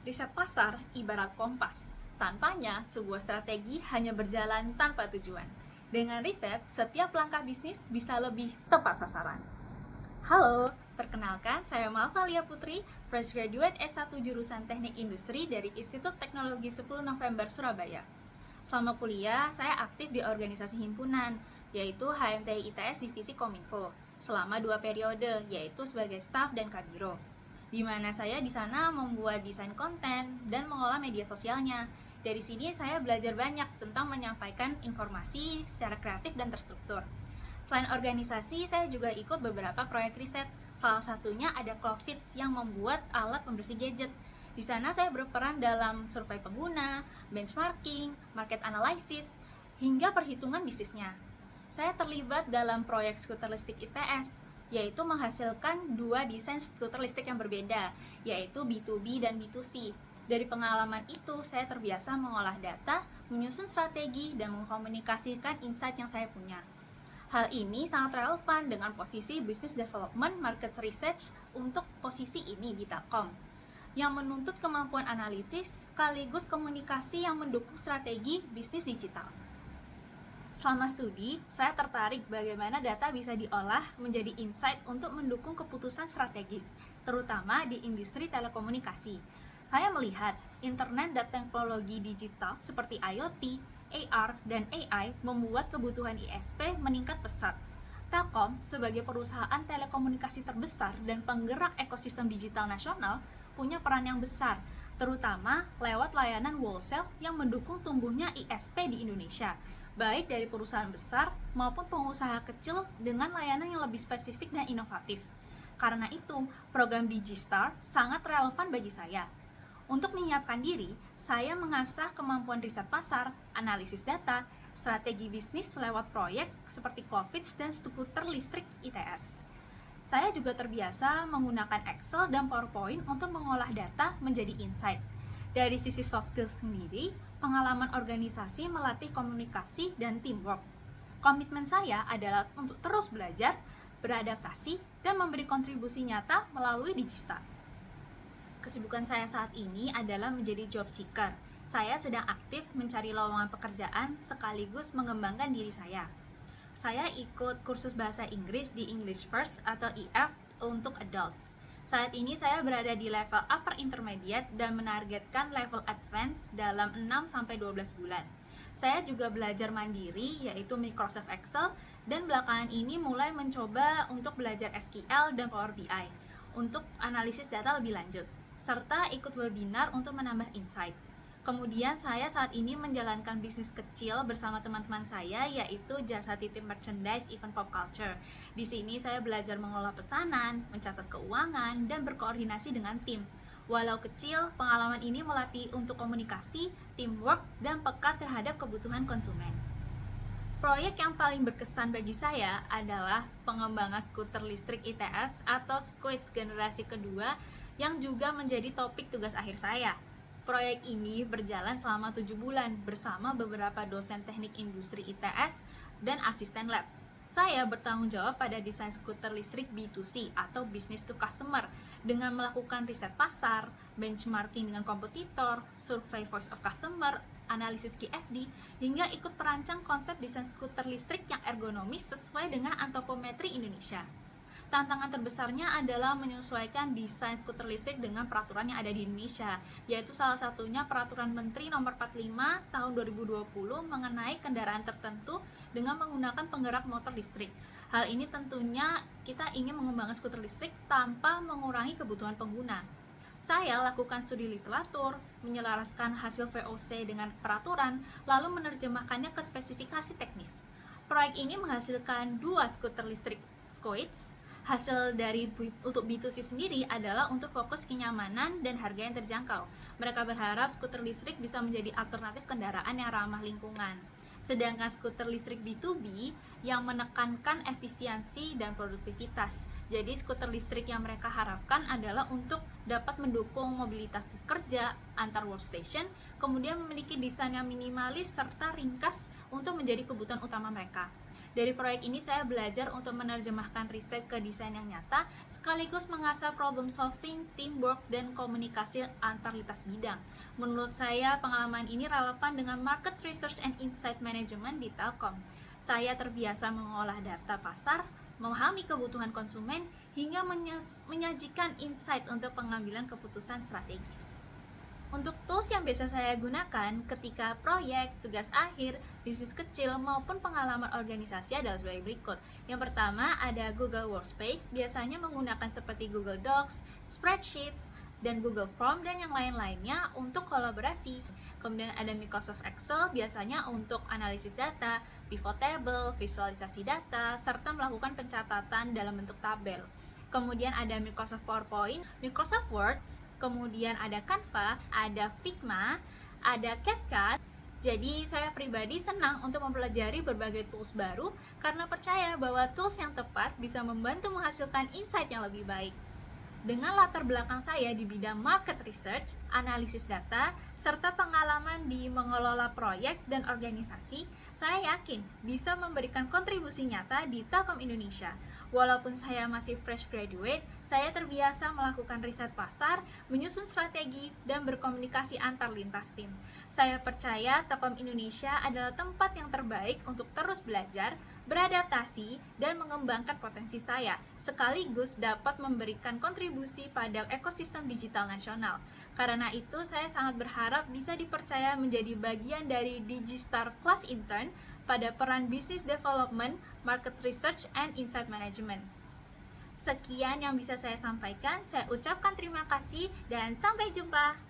Riset pasar ibarat kompas. Tanpanya, sebuah strategi hanya berjalan tanpa tujuan. Dengan riset, setiap langkah bisnis bisa lebih tepat sasaran. Halo, perkenalkan saya Malvalia Putri, fresh graduate S1 jurusan Teknik Industri dari Institut Teknologi 10 November Surabaya. Selama kuliah, saya aktif di organisasi himpunan, yaitu HMTI ITS Divisi Kominfo, selama 2 periode, yaitu sebagai staf dan kabiro. Di mana saya di sana membuat desain konten dan mengolah media sosialnya. Dari sini saya belajar banyak tentang menyampaikan informasi secara kreatif dan terstruktur. Selain organisasi, saya juga ikut beberapa proyek riset. Salah satunya ada Clovits yang membuat alat pembersih gadget. Di sana saya berperan dalam survei pengguna, benchmarking, market analysis, hingga perhitungan bisnisnya. Saya terlibat dalam proyek skuter listrik ITS, yaitu menghasilkan dua desain skuter listrik yang berbeda, yaitu B2B dan B2C. Dari pengalaman itu, saya terbiasa mengolah data, menyusun strategi, dan mengkomunikasikan insight yang saya punya. Hal ini sangat relevan dengan posisi Business Development Market Research untuk posisi ini di Telkom, yang menuntut kemampuan analitis sekaligus komunikasi yang mendukung strategi bisnis digital. Selama studi, saya tertarik bagaimana data bisa diolah menjadi insight untuk mendukung keputusan strategis, terutama di industri telekomunikasi. Saya melihat internet dan teknologi digital seperti IoT, AR, dan AI membuat kebutuhan ISP meningkat pesat. Telkom, sebagai perusahaan telekomunikasi terbesar dan penggerak ekosistem digital nasional, punya peran yang besar, terutama lewat layanan wholesale yang mendukung tumbuhnya ISP di Indonesia, baik dari perusahaan besar maupun pengusaha kecil dengan layanan yang lebih spesifik dan inovatif. Karena itu, program DigiStar sangat relevan bagi saya. Untuk menyiapkan diri, saya mengasah kemampuan riset pasar, analisis data, strategi bisnis lewat proyek seperti Clovits dan skuter listrik ITS. Saya juga terbiasa menggunakan Excel dan PowerPoint untuk mengolah data menjadi insight. Dari sisi soft skills sendiri, pengalaman organisasi melatih komunikasi dan teamwork. Komitmen saya adalah untuk terus belajar, beradaptasi, dan memberi kontribusi nyata melalui DigiStar. Kesibukan saya saat ini adalah menjadi job seeker. Saya sedang aktif mencari lowongan pekerjaan sekaligus mengembangkan diri saya. Saya ikut kursus bahasa Inggris di English First atau EF untuk adults. Saat ini saya berada di level upper intermediate dan menargetkan level advanced dalam 6-12 bulan. Saya juga belajar mandiri yaitu Microsoft Excel dan belakangan ini mulai mencoba untuk belajar SQL dan Power BI untuk analisis data lebih lanjut, serta ikut webinar untuk menambah insight. Kemudian saya saat ini menjalankan bisnis kecil bersama teman-teman saya, yaitu jasa titip merchandise event pop culture. Di sini saya belajar mengolah pesanan, mencatat keuangan, dan berkoordinasi dengan tim. Walau kecil, pengalaman ini melatih untuk komunikasi, teamwork, dan peka terhadap kebutuhan konsumen. Proyek yang paling berkesan bagi saya adalah pengembangan skuter listrik ITS atau Squid generasi kedua yang juga menjadi topik tugas akhir saya. Proyek ini berjalan selama 7 bulan bersama beberapa dosen teknik industri ITS dan asisten lab. Saya bertanggung jawab pada desain skuter listrik B2C atau business to customer dengan melakukan riset pasar, benchmarking dengan kompetitor, survei voice of customer, analisis QFD, hingga ikut perancang konsep desain skuter listrik yang ergonomis sesuai dengan antropometri Indonesia. Tantangan terbesarnya adalah menyesuaikan desain skuter listrik dengan peraturan yang ada di Indonesia, yaitu salah satunya Peraturan Menteri Nomor 45 Tahun 2020 mengenai kendaraan tertentu dengan menggunakan penggerak motor listrik. Hal ini tentunya kita ingin mengembangkan skuter listrik tanpa mengurangi kebutuhan pengguna. Saya lakukan studi literatur, menyelaraskan hasil VOC dengan peraturan, lalu menerjemahkannya ke spesifikasi teknis. Proyek ini menghasilkan dua skuter listrik Squid. Hasil dari untuk B2C sendiri adalah untuk fokus kenyamanan dan harga yang terjangkau. Mereka berharap skuter listrik bisa menjadi alternatif kendaraan yang ramah lingkungan. Sedangkan skuter listrik B2B yang menekankan efisiensi dan produktivitas. Jadi skuter listrik yang mereka harapkan adalah untuk dapat mendukung mobilitas kerja antar workstation, kemudian memiliki desain yang minimalis serta ringkas untuk menjadi kebutuhan utama mereka. Dari proyek ini saya belajar untuk menerjemahkan riset ke desain yang nyata, sekaligus mengasah problem solving, teamwork, dan komunikasi antar lintas bidang. Menurut saya, pengalaman ini relevan dengan market research and insight management di Telkom. Saya terbiasa mengolah data pasar, memahami kebutuhan konsumen, hingga menyajikan insight untuk pengambilan keputusan strategis. Untuk tools yang biasa saya gunakan ketika proyek, tugas akhir, bisnis kecil, maupun pengalaman organisasi adalah sebagai berikut. Yang pertama ada Google Workspace, biasanya menggunakan seperti Google Docs, Spreadsheets, dan Google Form, dan yang lain-lainnya untuk kolaborasi. Kemudian ada Microsoft Excel, biasanya untuk analisis data, pivot table, visualisasi data, serta melakukan pencatatan dalam bentuk tabel. Kemudian ada Microsoft PowerPoint, Microsoft Word, kemudian ada Canva, ada Figma, ada CapCut. Jadi saya pribadi senang untuk mempelajari berbagai tools baru karena percaya bahwa tools yang tepat bisa membantu menghasilkan insight yang lebih baik. Dengan latar belakang saya di bidang market research, analisis data, serta pengalaman di mengelola proyek dan organisasi, saya yakin bisa memberikan kontribusi nyata di Telkom Indonesia. Walaupun saya masih fresh graduate, saya terbiasa melakukan riset pasar, menyusun strategi, dan berkomunikasi antar lintas tim. Saya percaya Telkom Indonesia adalah tempat yang terbaik untuk terus belajar, beradaptasi, dan mengembangkan potensi saya, sekaligus dapat memberikan kontribusi pada ekosistem digital nasional. Karena itu, saya sangat berharap bisa dipercaya menjadi bagian dari Digistar Class Intern pada peran Business Development, Market Research, and Insight Management. Sekian yang bisa saya sampaikan, saya ucapkan terima kasih dan sampai jumpa.